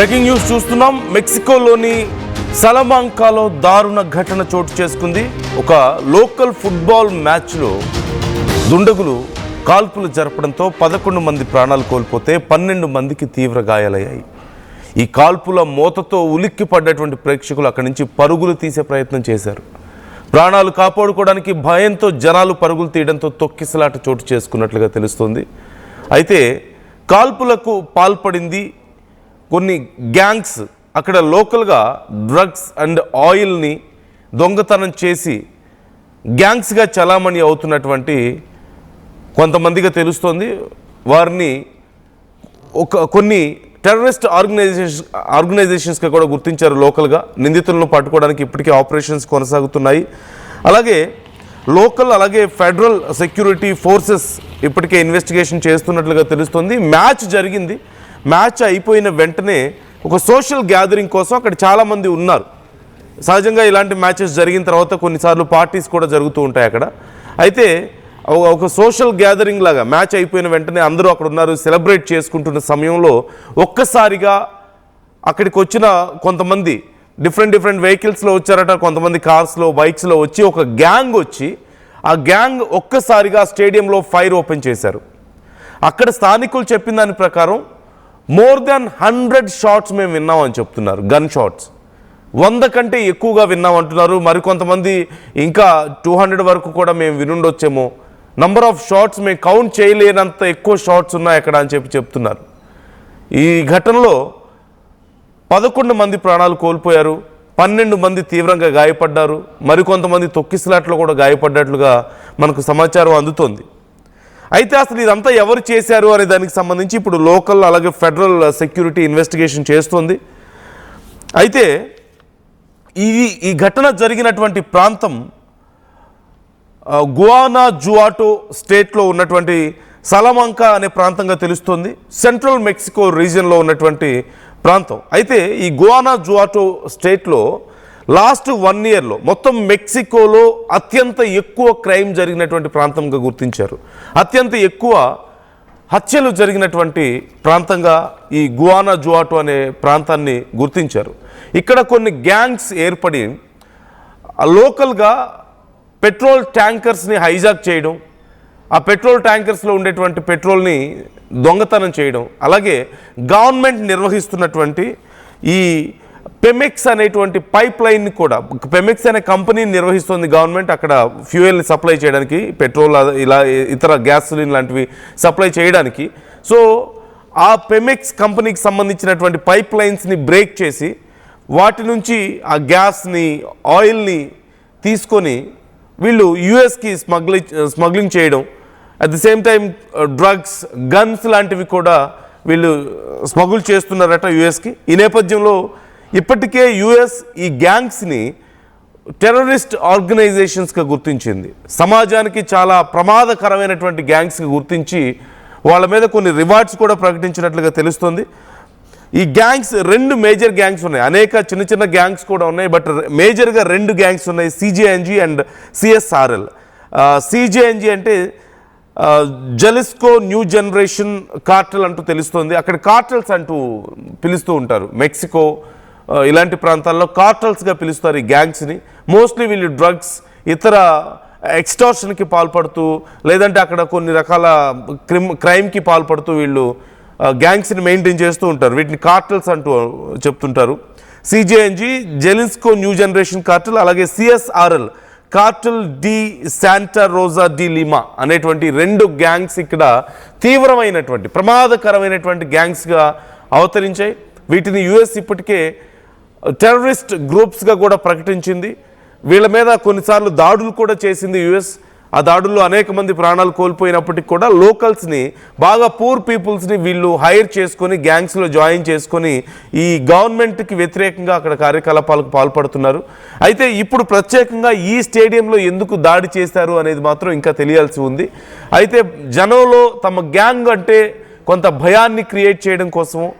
Breaking news చూస్తున్నాం. మెక్సికోలోని సలమాంకాలో దారుణ ఘటన చోటు చేసుకుంది. ఒక లోకల్ ఫుట్బాల్ మ్యాచ్లో దుండగులు కాల్పులు జరపడంతో 11 మంది ప్రాణాలు కోల్పోతే 12 మందికి తీవ్ర గాయాలయ్యాయి. ఈ కాల్పుల మోతతో ఉలిక్కి పడ్డటువంటి ప్రేక్షకులు అక్కడి నుంచి పరుగులు తీసే ప్రయత్నం చేశారు. ప్రాణాలు కాపాడుకోవడానికి భయంతో జనాలు పరుగులు తీయడంతో తొక్కిసలాట చోటు చేసుకున్నట్లుగా తెలుస్తోంది. అయితే కాల్పులకు పాల్పడింది కొన్ని గ్యాంగ్స్. అక్కడ లోకల్గా డ్రగ్స్ అండ్ ఆయిల్ని దొంగతనం చేసి గ్యాంగ్స్గా చలామణి అవుతున్నటువంటి కొంతమందిగా తెలుస్తోంది. వారిని కొన్ని టెర్రరిస్ట్ ఆర్గనైజేషన్స్గా కూడా గుర్తించారు లోకల్గా. నిందితులను పట్టుకోవడానికి ఇప్పటికే ఆపరేషన్స్ కొనసాగుతున్నాయి. అలాగే లోకల్ అలాగే ఫెడరల్ సెక్యూరిటీ ఫోర్సెస్ ఇప్పటికే ఇన్వెస్టిగేషన్ చేస్తున్నట్లుగా తెలుస్తుంది. మ్యాచ్ జరిగింది. మ్యాచ్ అయిపోయిన వెంటనే ఒక సోషల్ గ్యాదరింగ్ కోసం అక్కడ చాలామంది ఉన్నారు. సహజంగా ఇలాంటి మ్యాచెస్ జరిగిన తర్వాత కొన్నిసార్లు పార్టీస్ కూడా జరుగుతూ ఉంటాయి అక్కడ. అయితే ఒక సోషల్ గ్యాదరింగ్ లాగా మ్యాచ్ అయిపోయిన వెంటనే అందరూ అక్కడ ఉన్నారు. సెలబ్రేట్ చేసుకుంటున్న సమయంలో ఒక్కసారిగా అక్కడికి వచ్చిన కొంతమంది డిఫరెంట్ వెహికల్స్లో వచ్చారట. కొంతమంది కార్స్లో బైక్స్లో వచ్చి ఒక గ్యాంగ్ వచ్చి ఆ గ్యాంగ్ ఒక్కసారిగా స్టేడియంలో ఫైర్ ఓపెన్ చేశారు. అక్కడ స్థానికులు చెప్పిన దాని ప్రకారం మోర్ దాన్ 100 షాట్స్ మేము విన్నామని చెప్తున్నారు. గన్ షాట్స్ 100 కంటే ఎక్కువగా విన్నామంటున్నారు. మరికొంతమంది ఇంకా 200 వరకు కూడా మేము వినుండొచ్చేమో. నంబర్ ఆఫ్ షాట్స్ మేము కౌంట్ చేయలేనంత ఎక్కువ షాట్స్ ఉన్నాయి అక్కడ అని చెప్తున్నారు. ఈ ఘటనలో 11 మంది ప్రాణాలు కోల్పోయారు. 12 మంది తీవ్రంగా గాయపడ్డారు. మరికొంతమంది తొక్కిసలాట్లో కూడా గాయపడ్డట్లుగా మనకు సమాచారం అందుతోంది. అయితే అసలు ఇదంతా ఎవరు చేశారు అనే దానికి సంబంధించి ఇప్పుడు లోకల్ అలాగే ఫెడరల్ సెక్యూరిటీ ఇన్వెస్టిగేషన్ చేస్తోంది. అయితే ఈ ఘటన జరిగినటువంటి ప్రాంతం గువానాజువాటో స్టేట్లో ఉన్నటువంటి సలమాంకా అనే ప్రాంతంగా తెలుస్తోంది. సెంట్రల్ మెక్సికో రీజియన్లో ఉన్నటువంటి ప్రాంతం. అయితే ఈ గువానాజువాటో స్టేట్లో లాస్ట్ 1 ఇయర్లో మొత్తం మెక్సికోలో అత్యంత ఎక్కువ క్రైమ్ జరిగినటువంటి ప్రాంతంగా గుర్తించారు. అత్యంత ఎక్కువ హత్యలు జరిగినటువంటి ప్రాంతంగా ఈ గువానాజువాటో అనే ప్రాంతాన్ని గుర్తించారు. ఇక్కడ కొన్ని గ్యాంగ్స్ ఏర్పడి లోకల్గా పెట్రోల్ ట్యాంకర్స్ని హైజాక్ చేయడం, ఆ పెట్రోల్ ట్యాంకర్స్లో ఉండేటువంటి పెట్రోల్ని దొంగతనం చేయడం, అలాగే గవర్నమెంట్ నిర్వహిస్తున్నటువంటి ఈ పెమెక్స్ అనేటువంటి పైప్ లైన్ని కూడా, పెమెక్స్ అనే కంపెనీని నిర్వహిస్తుంది గవర్నమెంట్. అక్కడ ఫ్యూయల్ని సప్లై చేయడానికి, పెట్రోల్ ఇలా ఇతర గ్యాసోలిన్ లాంటివి సప్లై చేయడానికి. సో ఆ పెమెక్స్ కంపెనీకి సంబంధించినటువంటి పైప్ లైన్స్ని బ్రేక్ చేసి వాటి నుంచి ఆ గ్యాస్ని ఆయిల్ని తీసుకొని వీళ్ళు యుఎస్కి స్మగ్లింగ్ చేయడం, at the same time drugs guns లాంటివి కూడా వీళ్ళు స్మగుల్ చేస్తున్నారట యుఎస్కి. ఈ నేపథ్యంలో ఇప్పటికే యుఎస్ ఈ గ్యాంగ్స్ని టెర్రరిస్ట్ ఆర్గనైజేషన్స్గా గుర్తించింది. సమాజానికి చాలా ప్రమాదకరమైనటువంటి గ్యాంగ్స్గా గుర్తించి వాళ్ళ మీద కొన్ని రివార్డ్స్ కూడా ప్రకటించినట్లుగా తెలుస్తుంది. ఈ గ్యాంగ్స్ 2 మేజర్ గ్యాంగ్స్ ఉన్నాయి. అనేక చిన్న గ్యాంగ్స్ కూడా ఉన్నాయి, బట్ మేజర్గా 2 గ్యాంగ్స్ ఉన్నాయి, సిజేఎన్జీ అండ్ సిఎస్ఆర్ఎల్. సిజేఎన్జీ అంటే జలిస్కో న్యూ జనరేషన్ కార్టెల్ అంటూ తెలుస్తుంది. అక్కడ కార్టెల్స్ అంటూ పిలుస్తూ ఉంటారు. మెక్సికో ఇలాంటి ప్రాంతాల్లో కార్టల్స్గా పిలుస్తారు ఈ గ్యాంగ్స్ని. మోస్ట్లీ వీళ్ళు డ్రగ్స్, ఇతర ఎక్స్టార్షన్కి పాల్పడుతూ లేదంటే అక్కడ కొన్ని రకాల క్రైమ్కి పాల్పడుతూ వీళ్ళు గ్యాంగ్స్ని మెయింటైన్ చేస్తూ ఉంటారు. వీటిని కార్టల్స్ అంటూ చెప్తుంటారు. సిజేఎన్జీ జెలిస్కో న్యూ జనరేషన్ కార్టల్, అలాగే సిఎస్ఆర్ఎల్ కార్టల్ డి శాంటా రోజా డి లిమా అనేటువంటి 2 గ్యాంగ్స్ ఇక్కడ తీవ్రమైనటువంటి ప్రమాదకరమైనటువంటి గ్యాంగ్స్గా అవతరించాయి. వీటిని యుఎస్ ఇప్పటికే టెర్రరిస్ట్ గ్రూప్స్గా కూడా ప్రకటించింది. వీళ్ళ మీద కొన్నిసార్లు దాడులు కూడా చేసింది యుఎస్. ఆ దాడుల్లో అనేక మంది ప్రాణాలు కోల్పోయినప్పటికీ కూడా లోకల్స్ని, బాగా పూర్ పీపుల్స్ని వీళ్ళు హైర్ చేసుకొని గ్యాంగ్స్లో జాయిన్ చేసుకొని ఈ గవర్నమెంట్కి వ్యతిరేకంగా అక్కడ కార్యకలాపాలకు పాల్పడుతున్నారు. అయితే ఇప్పుడు ప్రత్యేకంగా ఈ స్టేడియంలో ఎందుకు దాడి చేశారు అనేది మాత్రం ఇంకా తెలియాల్సి ఉంది. అయితే జనంలో తమ గ్యాంగ్ అంటే కొంత భయాన్ని క్రియేట్ చేయడం కోసము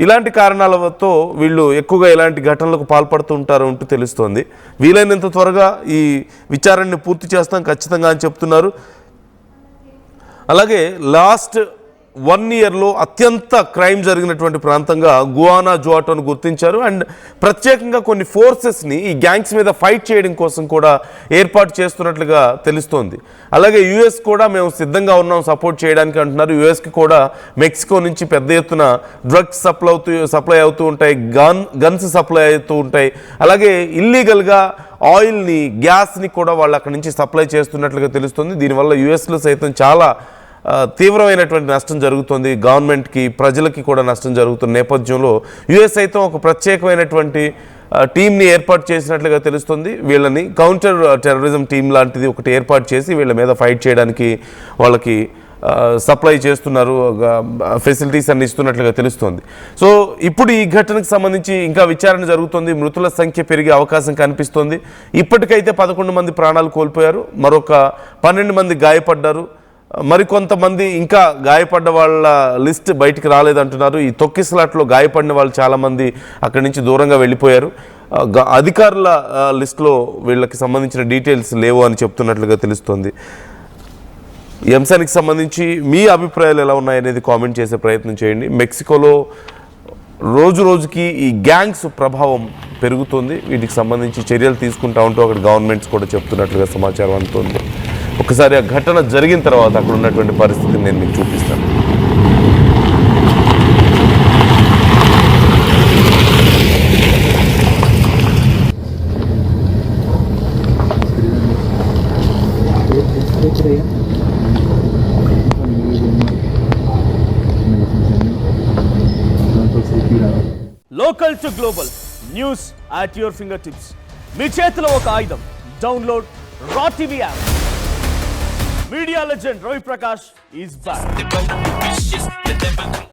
ఇలాంటి కారణాలతో వీళ్ళు ఎక్కువగా ఇలాంటి ఘటనలకు పాల్పడుతూ ఉంటారు అంటూ తెలుస్తోంది. వీలైనంత త్వరగా ఈ విచారణని పూర్తి చేస్తాం ఖచ్చితంగా అని చెప్తున్నారు. అలాగే లాస్ట్ 1 ఇయర్లో అత్యంత క్రైమ్ జరిగినటువంటి ప్రాంతంగా గువానా జువాటోను గుర్తించారు. అండ్ ప్రత్యేకంగా కొన్ని ఫోర్సెస్ని ఈ గ్యాంగ్స్ మీద ఫైట్ చేయడం కోసం కూడా ఏర్పాటు చేస్తున్నట్లుగా తెలుస్తోంది. అలాగే యుఎస్ కూడా మేము సిద్ధంగా ఉన్నాం సపోర్ట్ చేయడానికి అంటున్నారు. యుఎస్కి కూడా మెక్సికో నుంచి పెద్ద ఎత్తున డ్రగ్స్ సప్లై అవుతూ ఉంటాయి, గన్స్ సప్లై అవుతూ ఉంటాయి. అలాగే ఇల్లీగల్గా ఆయిల్ని, గ్యాస్ని కూడా వాళ్ళు అక్కడి నుంచి సప్లై చేస్తున్నట్లుగా తెలుస్తుంది. దీనివల్ల యుఎస్లో సైతం చాలా తీవ్రమైనటువంటి నష్టం జరుగుతుంది. గవర్నమెంట్కి, ప్రజలకి కూడా నష్టం జరుగుతున్న నేపథ్యంలో యుఎస్ సైతం ఒక ప్రత్యేకమైనటువంటి టీంని ఏర్పాటు చేసినట్లుగా తెలుస్తుంది. వీళ్ళని కౌంటర్ టెర్రరిజం టీం లాంటిది ఒకటి ఏర్పాటు చేసి వీళ్ళ మీద ఫైట్ చేయడానికి వాళ్ళకి సప్లై చేస్తున్నారు, ఫెసిలిటీస్ అన్ని ఇస్తున్నట్లుగా తెలుస్తుంది. సో ఇప్పుడు ఈ ఘటనకు సంబంధించి ఇంకా విచారణ జరుగుతుంది. మృతుల సంఖ్య పెరిగే అవకాశం కనిపిస్తోంది. ఇప్పటికైతే 11 మంది ప్రాణాలు కోల్పోయారు, మరొక 12 మంది గాయపడ్డారు. మరికొంతమంది ఇంకా గాయపడ్డ వాళ్ళ లిస్ట్ బయటికి రాలేదంటున్నారు. ఈ తొక్కిసలాట్లో గాయపడిన వాళ్ళు చాలామంది అక్కడి నుంచి దూరంగా వెళ్ళిపోయారు. అధికారుల లిస్టులో వీళ్ళకి సంబంధించిన డీటెయిల్స్ లేవు అని చెప్తున్నట్లుగా తెలుస్తోంది. ఈ అంశానికి సంబంధించి మీ అభిప్రాయాలు ఎలా ఉన్నాయనేది కామెంట్ చేసే ప్రయత్నం చేయండి. మెక్సికోలో రోజు రోజుకి ఈ గ్యాంగ్స్ ప్రభావం పెరుగుతుంది. వీటికి సంబంధించి చర్యలు తీసుకుంటా ఉంటూ అక్కడ గవర్నమెంట్స్ కూడా చెప్తున్నట్లుగా సమాచారం అందుతోంది. ఒకసారి ఆ ఘటన జరిగిన తర్వాత అక్కడ ఉన్నటువంటి పరిస్థితిని నేను మీకు చూపిస్తాను. Local to global news at your finger tips. మీ చేతిలో ఒక ఆయుధం. Download Raw TV app. Media legend Ravi Prakash is back.